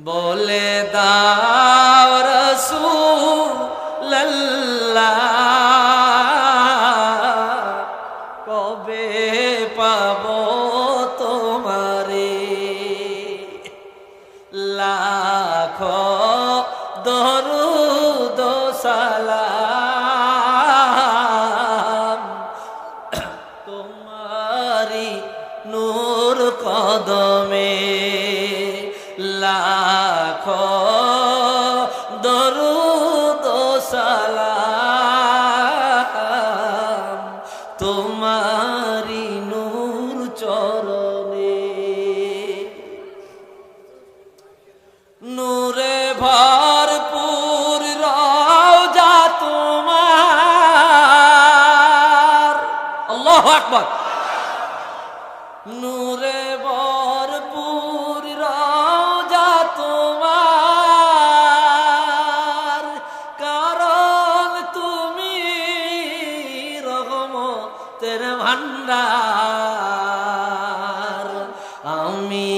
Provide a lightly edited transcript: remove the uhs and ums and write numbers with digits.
বলে দাও রাসূলুল্লাহ কবে পাবো তোমারে লাখো দরুদ সালাম তোমারি নূর কদমে লাখো দরুদ সালাম তোমারি নূর চরণে নূরে ভরপুর রওজা তোমার আল্লাহু আকবার নূরে ভরপুর রওজা তোমার কারণ তুমি রহমতের ভান্ডার আমি